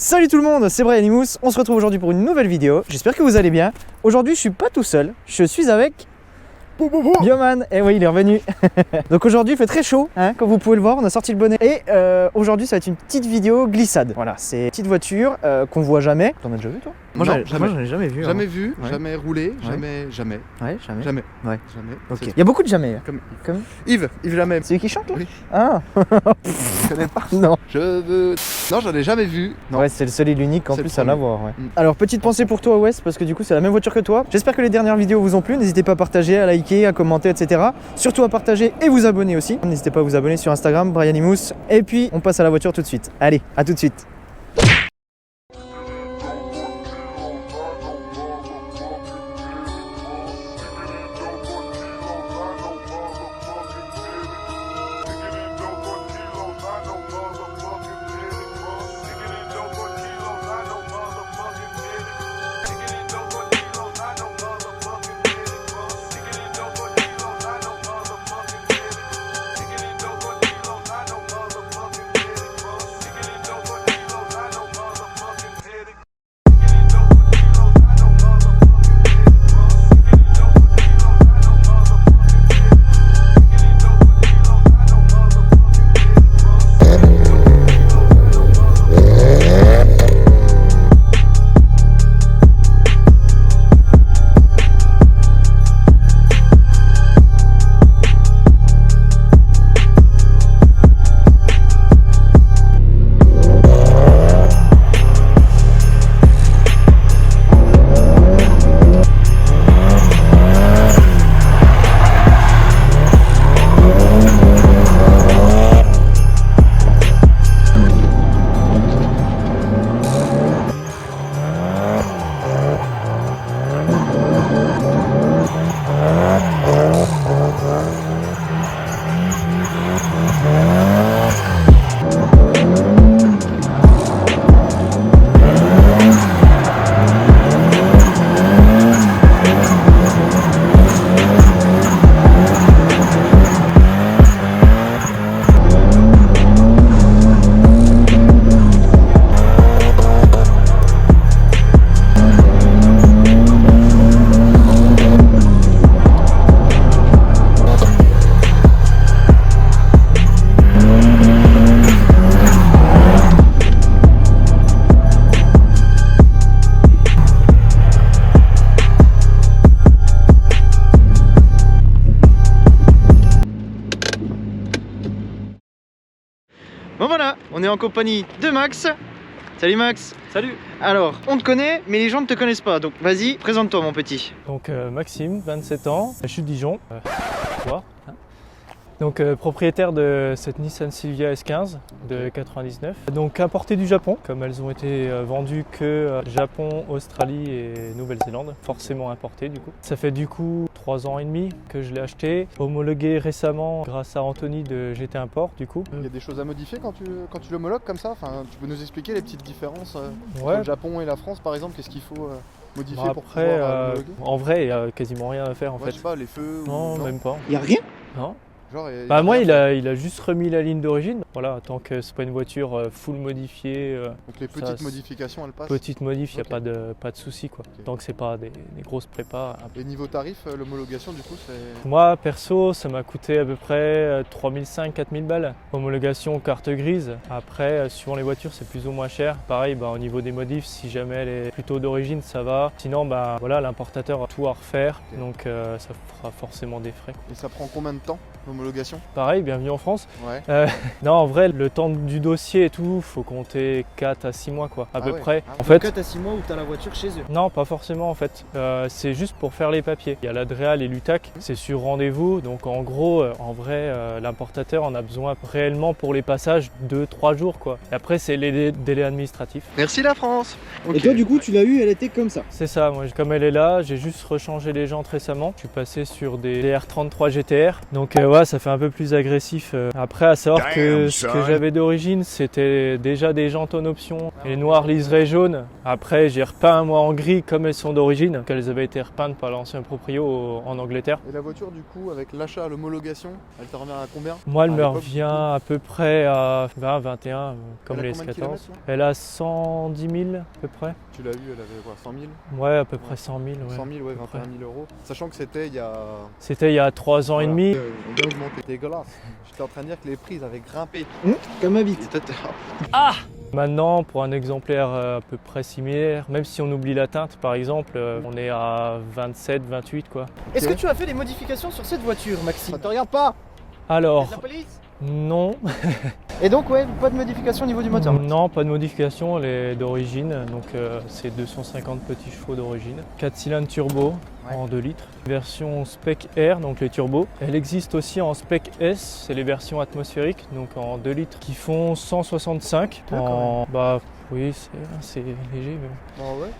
Salut tout le monde, c'est Brianimous, on se retrouve aujourd'hui pour une nouvelle vidéo, j'espère que vous allez bien. Aujourd'hui je suis pas tout seul, je suis avec Bioman, et oui il est revenu. Donc aujourd'hui il fait très chaud, hein, comme vous pouvez le voir, on a sorti le bonnet. Et aujourd'hui ça va être une petite vidéo glissade. Voilà, c'est une petite voiture qu'on voit jamais. T'en as déjà vu toi? Moi j'en ai jamais vu. Jamais vu, Ouais. jamais roulé, Ouais. jamais. Ouais, jamais. Jamais. Ouais. Jamais. Ok. C'est Il y a beaucoup de jamais. Hein. Comme Comme... Yves jamais. C'est lui qui chante là? Oui. Ah. Je connais pas. Non. Je veux. Non, j'en ai jamais vu. Non. Ouais, c'est le seul et l'unique en C'est le plus à premier. l'avoir. Ouais. Mm. Alors, petite pensée pour toi, Wes, parce que du coup, c'est la même voiture que toi. J'espère que les dernières vidéos vous ont plu. N'hésitez pas à partager, à liker, à commenter, etc. Surtout à partager et vous abonner aussi. N'hésitez pas à vous abonner sur Instagram, Brianimous. Et puis, on passe à la voiture tout de suite. Allez, à tout de suite. Bon voilà, on est en compagnie de Max. Salut Max. Salut. Alors, on te connaît, mais les gens ne te connaissent pas. Donc vas-y, présente-toi mon petit. Donc Maxime, 27 ans, je suis de Dijon. Voir, hein. Donc propriétaire de cette Nissan Silvia S15 de 99. Donc importée du Japon, comme elles ont été vendues que Japon, Australie et Nouvelle-Zélande, forcément importées du coup. Ça fait du coup 3 ans et demi que je l'ai acheté, homologué récemment grâce à Anthony de GT Import du coup. Il y a des choses à modifier quand tu l'homologues comme ça. Enfin, tu peux nous expliquer les petites différences entre Ouais. le Japon et la France par exemple. Qu'est-ce qu'il faut modifier Bon, pour après, pouvoir homologuer? en vrai, il n'y a quasiment rien à faire en Ouais, fait. je sais pas, les feux Non, ou... même pas. Y a rien? Non. Genre, Bah moi rien. il a juste remis la ligne d'origine. Voilà, tant que c'est pas une voiture full modifiée, Donc les petites ça, modifications elles passent. petite modif, il Ok. n'y a pas de souci quoi. Ok. Tant que c'est pas des grosses prépas. Et niveau tarif, l'homologation du coup c'est... Moi perso ça m'a coûté à peu près 3500-4000 balles. Homologation carte grise. Après suivant les voitures c'est plus ou moins cher. Pareil bah, au niveau des modifs si jamais elle est plutôt d'origine ça va. Sinon bah voilà l'importateur a tout à refaire. Ok. Donc ça fera forcément des frais. Et ça prend combien de temps l'homologation? Pareil, bienvenue en France. Ouais. Non, en vrai, le temps du dossier et tout, faut compter 4 à 6 mois, quoi, à Ah peu ouais. près. Ah ouais. En fait, 4 à 6 mois où t'as la voiture chez eux. non, pas forcément, en fait. C'est juste pour faire les papiers. Il y a l'Adréal et l'UTAC, c'est sur rendez-vous. Donc, en gros, en vrai, l'importateur en a besoin réellement pour les passages 2-3 jours, quoi. Et après, c'est les délais administratifs. Merci la France. Et toi, du coup, tu l'as eu, elle était comme ça. C'est ça, moi, comme elle est là, j'ai juste rechangé les jantes récemment. Je suis passé sur des R33 GTR. Donc, ouais, ça fait un peu plus agressif. Après, à savoir que ce que j'avais d'origine, c'était déjà des jantes en option. Et noir, liseré, jaune. Après, j'ai repeint moi en gris comme elles sont d'origine, qu'elles avaient été repeintes par l'ancien proprio en Angleterre. Et la voiture, du coup, avec l'achat, l'homologation, elle te revient à combien? Moi, elle À me l'époque, revient à peu près à 20, 21, comme Elle a les combien de S14. kilomètres, là Elle a 110 000 à peu près. Tu l'as vu, elle avait quoi, 100 000? Ouais, à peu près 100 000. Ouais. 100 000, ouais, peu 21 000 euros. Sachant que c'était il y a... C'était il y a 3 ans et demi. On vient augmenter. Dégueulasse. J'étais en train de dire que les prix ils avaient grimpé. Comme ma bite. Maintenant, pour un exemplaire à peu près similaire, même si on oublie la teinte par exemple, on est à 27, 28 quoi. Est-ce que tu as fait des modifications sur cette voiture, Maxime? Ça te regarde pas? Alors, La police? non. Et donc, ouais, pas de modification au niveau du moteur? Non, pas de modification, elle est d'origine, donc c'est 250 petits chevaux d'origine. 4 cylindres turbo en 2 litres. Version Spec R, donc les turbos. Elle existe aussi en Spec S, c'est les versions atmosphériques, donc en 2 litres, qui font 165. Oui, c'est léger, mais bon. Ah ouais.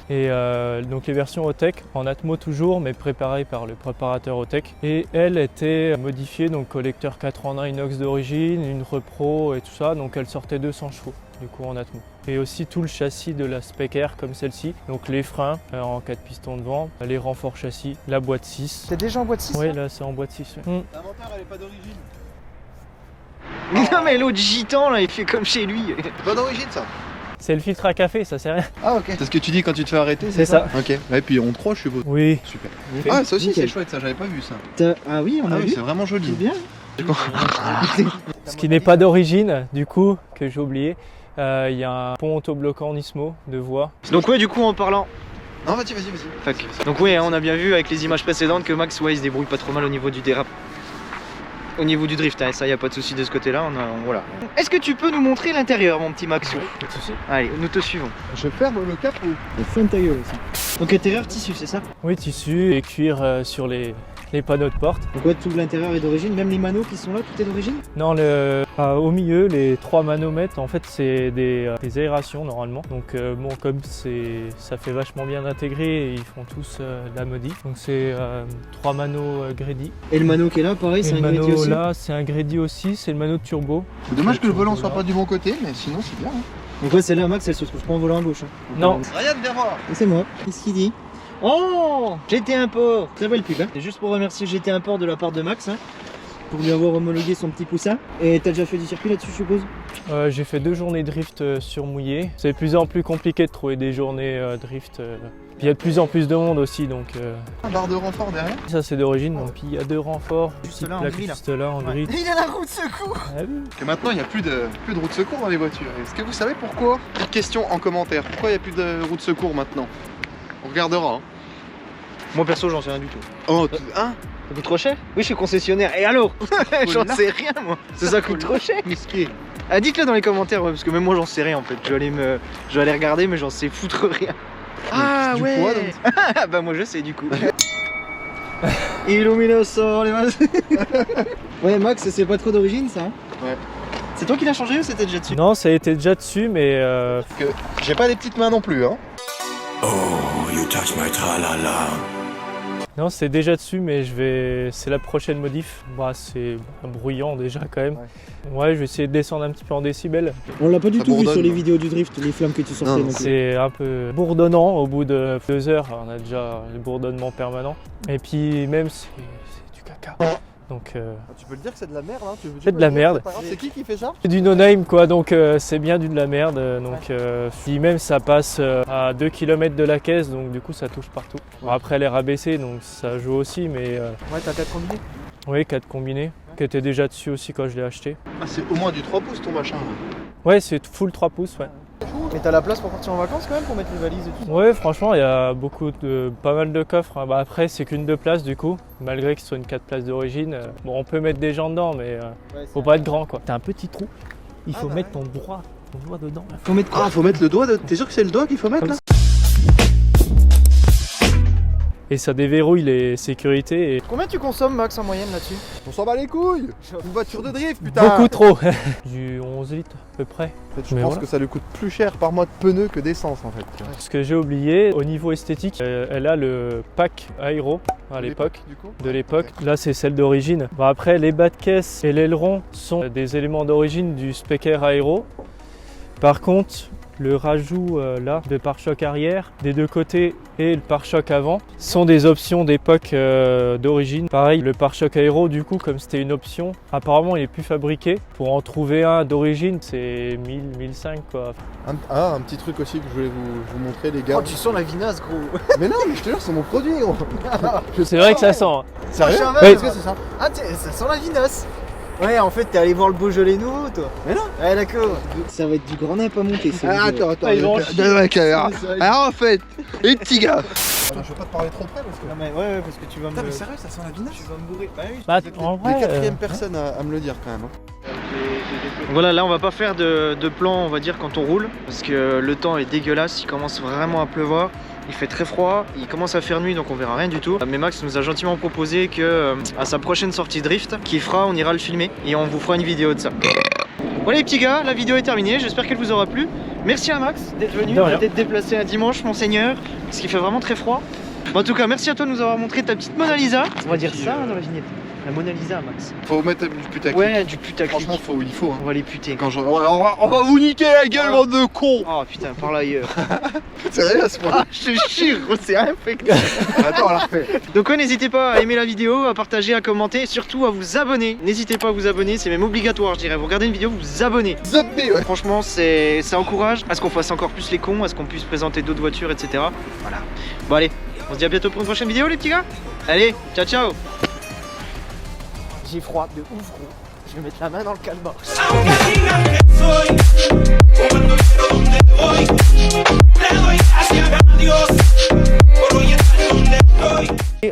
Et donc les versions Otech, en Atmo toujours, mais préparées par le préparateur Otech. Et elle était modifiée, donc collecteur 4 en 1 inox d'origine, une repro et tout ça, donc elle sortait 200 chevaux du coup en Atmo. Et aussi tout le châssis de la Spec R comme celle-ci, donc les freins en 4 pistons devant, les renforts châssis, la boîte 6. C'est déjà en boîte 6? Oui, là c'est en boîte 6. Ouais. L'inventaire elle est pas d'origine. Non, mais l'autre gitan là, il fait comme chez lui. Pas d'origine ça. C'est le filtre à café, ça sert à rien. Ah, ok. C'est ce que tu dis quand tu te fais arrêter, C'est ça. Ok. Et puis on te croit, je suppose. Oui. Super. Ah, ça aussi Nickel. c'est chouette, ça j'avais pas vu ça. Ah oui, on a vu. C'est vraiment joli. C'est bien. Ce qui n'est pas d'origine, du coup, que j'ai oublié, il y a un pont autobloquant Nismo de voie. Donc ouais, du coup, en parlant... Non, vas-y. Donc oui, on a bien vu avec les images précédentes que Max, ouais, il se débrouille pas trop mal au niveau du dérap. Au niveau du drift, hein, ça y a pas de souci de ce côté-là. Voilà. Est-ce que tu peux nous montrer l'intérieur, mon petit Maxou? Pas de souci. Allez, nous te suivons. Je ferme le capot. Ferme ta gueule aussi. Donc intérieur tissu, c'est ça? Oui, tissu et cuir sur les panneaux de porte. Donc ouais, tout l'intérieur est d'origine, même les manos qui sont là, tout est d'origine? Non, au milieu, les 3 manomètres, en fait, c'est des aérations normalement. Donc bon, comme ça fait vachement bien intégré, ils font tous de la modif. Donc c'est 3 manos Grady. Et le mano qui est là, pareil, Et c'est le un Grady mano aussi? là, c'est un Grady aussi, c'est le mano de turbo. C'est dommage que le volant soit pas du bon côté, mais sinon c'est bien. Donc ouais, celle-là, Max, elle se trouve pas en volant à gauche. Hein. Non. Ryan, viens voir. Et c'est moi. Qu'est-ce qu'il dit? Oh, GT Import. Très belle pub, hein. C'est juste pour remercier GT Import de la part de Max, hein, pour lui avoir homologué son petit poussin. Et t'as déjà fait du circuit là-dessus, je suppose? J'ai fait 2 journées drift sur mouillé. C'est de plus en plus compliqué de trouver des journées drift. Puis il y a de plus en plus de monde aussi, donc Un barre de renfort derrière. ça c'est d'origine. Donc puis il y a 2 renforts, Juste petite là, en plaque gris, là. juste là en gris. Il a la roue de secours. Ah oui. Que maintenant il n'y a plus de roue de secours dans les voitures. Est-ce que vous savez pourquoi? Petite question en commentaire. Pourquoi il n'y a plus de roue de secours maintenant? On regardera. Hein. Moi perso, j'en sais rien du tout. Oh, hein? Ça coûte trop cher? Oui, je suis concessionnaire. Et alors? J'en là. sais rien, moi. Ça coûte trop cher. Misqué. Ah, dites-le dans les commentaires, ouais, parce que même moi, j'en sais rien en fait. Je vais aller regarder, mais j'en sais foutre rien. Ah du ouais. poids, donc. Bah moi je sais du coup. Illuminaso, les masses. Ouais, Max, c'est pas trop d'origine ça? Hein? Ouais. C'est toi qui l'as changé ou c'était déjà dessus? Non, ça a été déjà dessus, mais Parce que j'ai pas des petites mains non plus. Hein. Oh, you touch my tra-la-la. non, c'est déjà dessus, mais c'est la prochaine modif. Bah, c'est bruyant déjà quand même. Ouais, je vais essayer de descendre un petit peu en décibels. On l'a pas du Ça tout vu bourdonne, sur les non. vidéos du drift, les flammes que tu sortais. Non, non plus. C'est un peu bourdonnant au bout de 2 heures. On a déjà le bourdonnement permanent. Et puis même, c'est du caca. Donc Tu peux le dire que c'est de la merde. Hein. C'est de la merde. C'est qui fait ça? c'est du no-name quoi, donc c'est bien du de la merde. Donc puis même ça passe à 2 km de la caisse, donc du coup ça touche partout. Bon, après elle est rabaissée, donc ça joue aussi, mais Ouais, t'as 4 combinés? oui, 4 combinés, qui était déjà dessus aussi quand je l'ai acheté. Ah, c'est au moins du 3 pouces ton machin. Ouais, c'est full 3 pouces, ouais. Mais t'as la place pour partir en vacances quand même, pour mettre les valises et tout? Ouais, franchement, il y a pas mal de coffres. Bah, après, c'est qu'une 2 places du coup, malgré que ce soit une 4 places d'origine. Bon, on peut mettre des gens dedans, mais faut pas être grand quoi. T'as un petit trou, il faut mettre ton doigt dedans. Là. Faut mettre quoi? Ah, faut mettre le doigt. T'es sûr que c'est le doigt qu'il faut mettre là? et ça déverrouille les sécurités. Et Combien tu consommes Max en moyenne là-dessus? On s'en bat les couilles. Une voiture de drift, putain. beaucoup trop. Du 11 litres à peu près. En fait, je Mais pense voilà. que ça lui coûte plus cher par mois de pneus que d'essence en fait. Ce que j'ai oublié, au niveau esthétique, elle a le pack aéro à l'époque. Du coup. De l'époque, là c'est celle d'origine. Bon, après les bas de caisse et l'aileron sont des éléments d'origine du Spec Air Aero. Par contre, le rajout là de pare-choc arrière des deux côtés et le pare-choc avant sont des options d'époque d'origine. Pareil, le pare-choc aéro du coup, comme c'était une option, apparemment il est plus fabriqué. Pour en trouver un d'origine, c'est 1000, 1005 quoi. Un petit truc aussi que je voulais vous montrer les gars. Oh, tu sens la vinasse, gros. Mais non, mais je te jure, c'est mon produit gros. C'est vrai que ça sent. Hein. Sérieux? Ah, Oui. Est-ce que c'est ça? Ah, ça sent la vinasse. Ouais, en fait, t'es allé voir le Beaujolais nouveau, toi. Mais non. Ouais, d'accord. Ça va être du grand nappe à monter, ça. Attends, Ah, ils vont donne la caméra. C'est ça. Alors en fait, les petits gars. Je veux pas te parler trop près parce que. Non, mais ouais, parce que tu vas me. Putain, mais sérieux, ça sent la vinasse. Tu vas me bourrer. Bah oui. Bah, Vous êtes en les vrai, quatrième personne à me le dire quand même. Hein. Voilà, là on va pas faire de plan, on va dire, quand on roule, parce que le temps est dégueulasse, il commence vraiment à pleuvoir, il fait très froid, il commence à faire nuit, donc on verra rien du tout. Mais Max nous a gentiment proposé que à sa prochaine sortie drift, qu'il fera, on ira le filmer et on vous fera une vidéo de ça. Voilà les petits gars, la vidéo est terminée, j'espère qu'elle vous aura plu. Merci à Max d'être venu, De rien. d'être déplacé un dimanche, monseigneur, parce qu'il fait vraiment très froid. Bon, en tout cas, merci à toi de nous avoir montré ta petite Mona Lisa. On va dire ça dans la vignette. La Mona Lisa, Max. Faut mettre du putaclic. Ouais, du putaclic. Franchement, il faut. Hein. On va les puter. Quand on va vous niquer la gueule, bande de cons. Oh putain, par là ailleurs. Sérieux à ce point. Ah, je te jure, c'est infect. Attends, on la refait. Donc ouais, n'hésitez pas à aimer la vidéo, à partager, à commenter, et surtout à vous abonner. N'hésitez pas à vous abonner, c'est même obligatoire, je dirais. Vous regardez une vidéo, vous vous abonnez. Zappé, ouais. Franchement, ça encourage à ce qu'on fasse encore plus les cons, à ce qu'on puisse présenter d'autres voitures, etc. Voilà. Bon allez, on se dit à bientôt pour une prochaine vidéo les petits gars. Allez, ciao ciao. J'ai froid de ouf gros. Je vais mettre la main dans le calbar.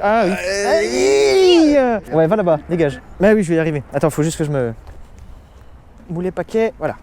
Ah oui. Aïe. Ouais, va là-bas, dégage. Bah oui, je vais y arriver. Attends, faut juste que je me... Mouler paquet, voilà.